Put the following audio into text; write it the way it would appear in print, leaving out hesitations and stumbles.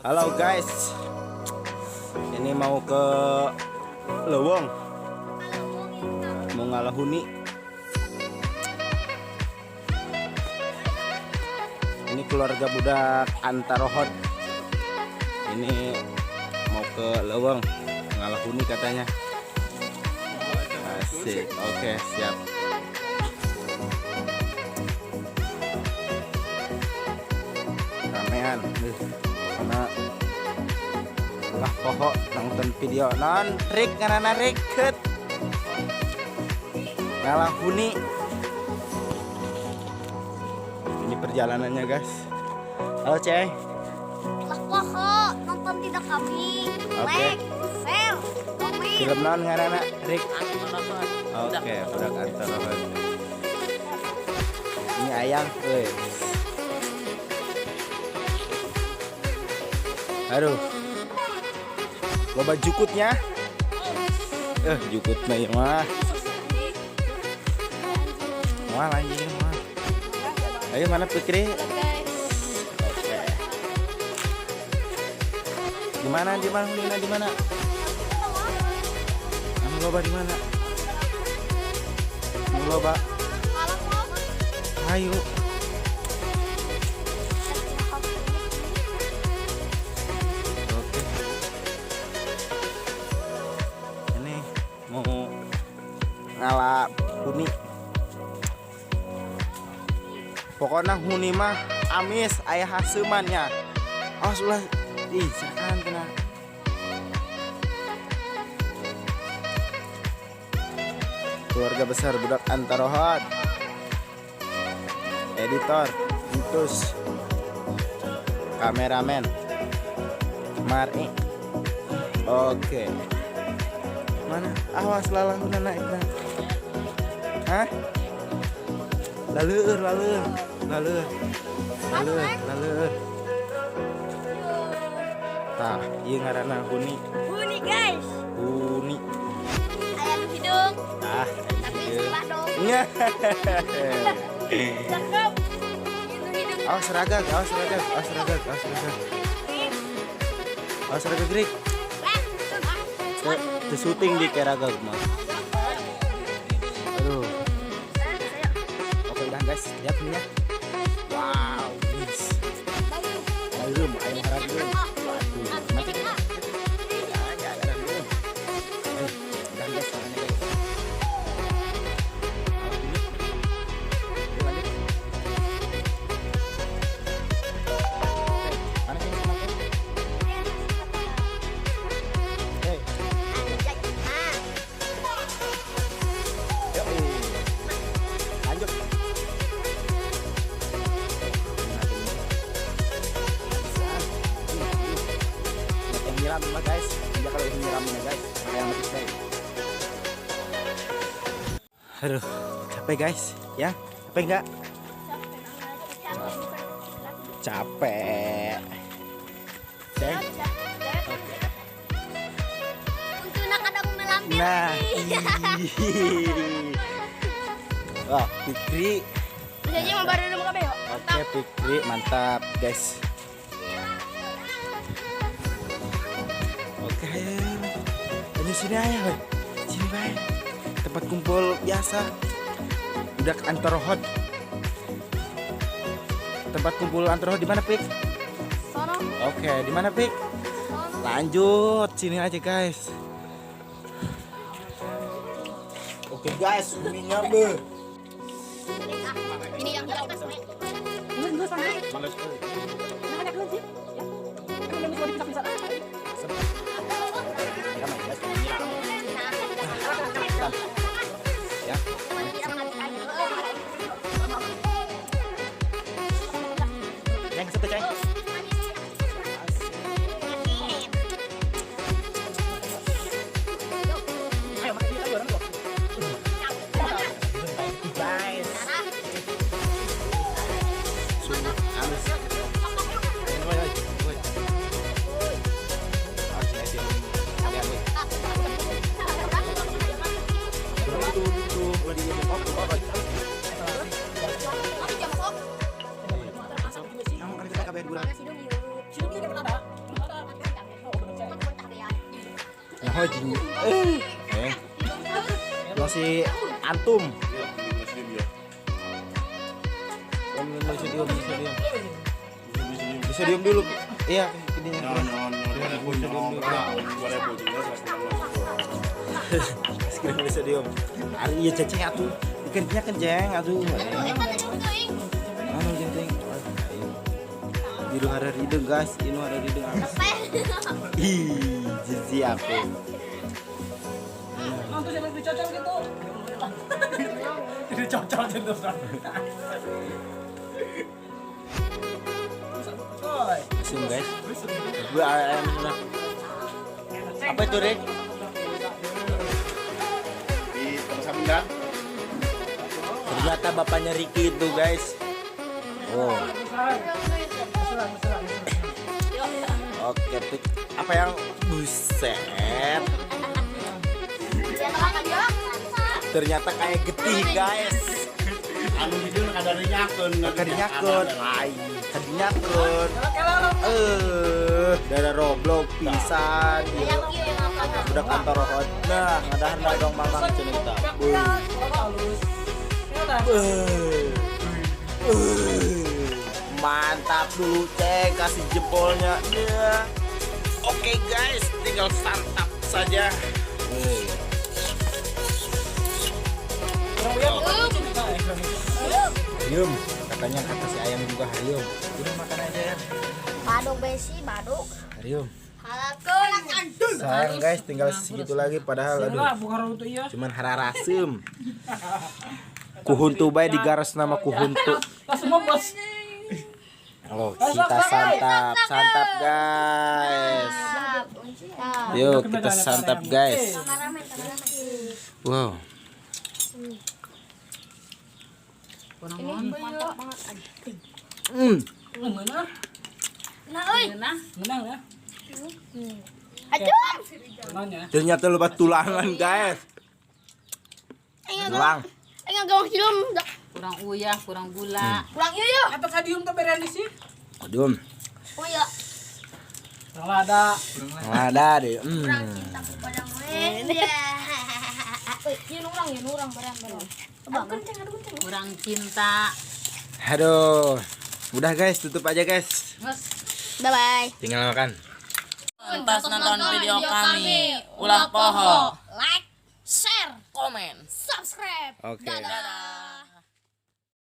Halo guys, ini mau ke Lewong, mau ngalahuni. Ini keluarga budak Antarohot. Ini mau ke Lewong, ngalahuni katanya. Asik, oke siap. Ramean, karena lah pokok nonton video non trik karena riket ngalah huni. Ini perjalanannya guys. Halo Ceng. Lah pokok nonton tidak kami. Like, share, komen. Film non ngarana Rik. Oke, budak Antarohot. Ini ayang, aduh, loba jukutnya. Jukutnya ya mah. Wah anjing mah. Ayo mana Fikri? Oke. Di mana? Di mana? Anu loba di mana? Anu loba. Ayo. Oke. Ini mau ngalah huni. Pokoknya huni mah amis ayah hasumannya. Oh sulah, silakan kena. Keluarga besar budak Antarohot. Editor, Intus, kameramen, Mari. Oke. Mana? Awas lalang naik nah. Hah? Laleur. Tah, ieu ngaranna huni. Huni guys. Huni. Ayam hidung. Ah, Tapi ieu. sebelah dong. Nya. Cakep. Itu hidung. Awas ragag. Awas ragag Rik. Teu syuting di keragag mah. Aduh. Oke udah guys, lihat nih ya. Wow, guys. Ayo, ayo harap dulu. Waduh, mati. Jangan dulu. Udah guys, sana guys. Mana sih teman-teman? Lanjut. Yang nyiram mah guys, dia kalau itu nyiramnya guys, yang lebih baik. Aduh, capek guys, ya? Capek enggak? Capek. Cek. Untuk nak kadang melampir. Nah. Wah, Fikri. Jadi mau baru dulu kabeh. Oke, Fikri, mantap, guys. Oke, ayo sini aja, weh. Sini baik. Tempat kumpul biasa. Budak Antarohot. Tempat kumpul Antarohot di mana, Pik? Sono. Oke, di mana, Pik? Sono. Lanjut, sini aja, guys. Oke, guys, huninya be. Ini yang kita tes. Ini dulu sana. Nah, ada kelinci. Ya. Kan belum bisa pisah-pisah. Ya. Yang satu, Ceng. Ayo, makan kita orang kok. Guys. Halus. Woi. Oh jing. Masih antum. Bisa diam dulu. Iya, ini. Bisa diam. Ari ieu cacing atuh. Ikannya kenceng atuh. Anu jenting. Hidung ada hidung guys, ini ada hidung. Ih, jijik aku. Antum jangan dicocol gitu. Dicocol gitu. Asum guys. Gue ayam lah. Apa itu, Rek? Di Sambilan. Ternyata bapaknya Ricky itu, guys. Oh. Oke, tuh. Apa yang buset? Ternyata kayak getih, guys. Anu itu ada nyakun. Kadinyakun. Ai, kadinyakun. Dada roblok pisan. Udah kantor hot. Nah, ngadahan dong mamang cerita. Mantap dulu ceng, kasih jempolnya. Oke guys, tinggal santap saja. Harium, katanya kata si ayam juga harium. Udah makan aja ya. Baduk besi, baduk. Harium. Halakeun. Sayang guys, tinggal segitu lagi padahal aduh. Cuman hararasem. Kuhuntu bae digaras nama kuhuntu. Oh, kita santap guys. Yuk kita santap guys. Wow. Nah, euy. Menang ya. Aduh. Ternyata lebat tulangan guys. Tulang. Enggak gawang film. Kurang uyah, kurang gula. Pulang yuk yuk. Atau kadium tuh berani sih. Aduh. Oh ya. Kurang lada. Ada deh. Kurang cinta kepada men. Euy, nurang barang. Kurang cinta. Aduh. Udah guys, tutup aja guys. Bye bye. Tinggal makan. Pas nonton video kami, ulah poho. Like, share, Komen. subscribe. Oke. Dadah.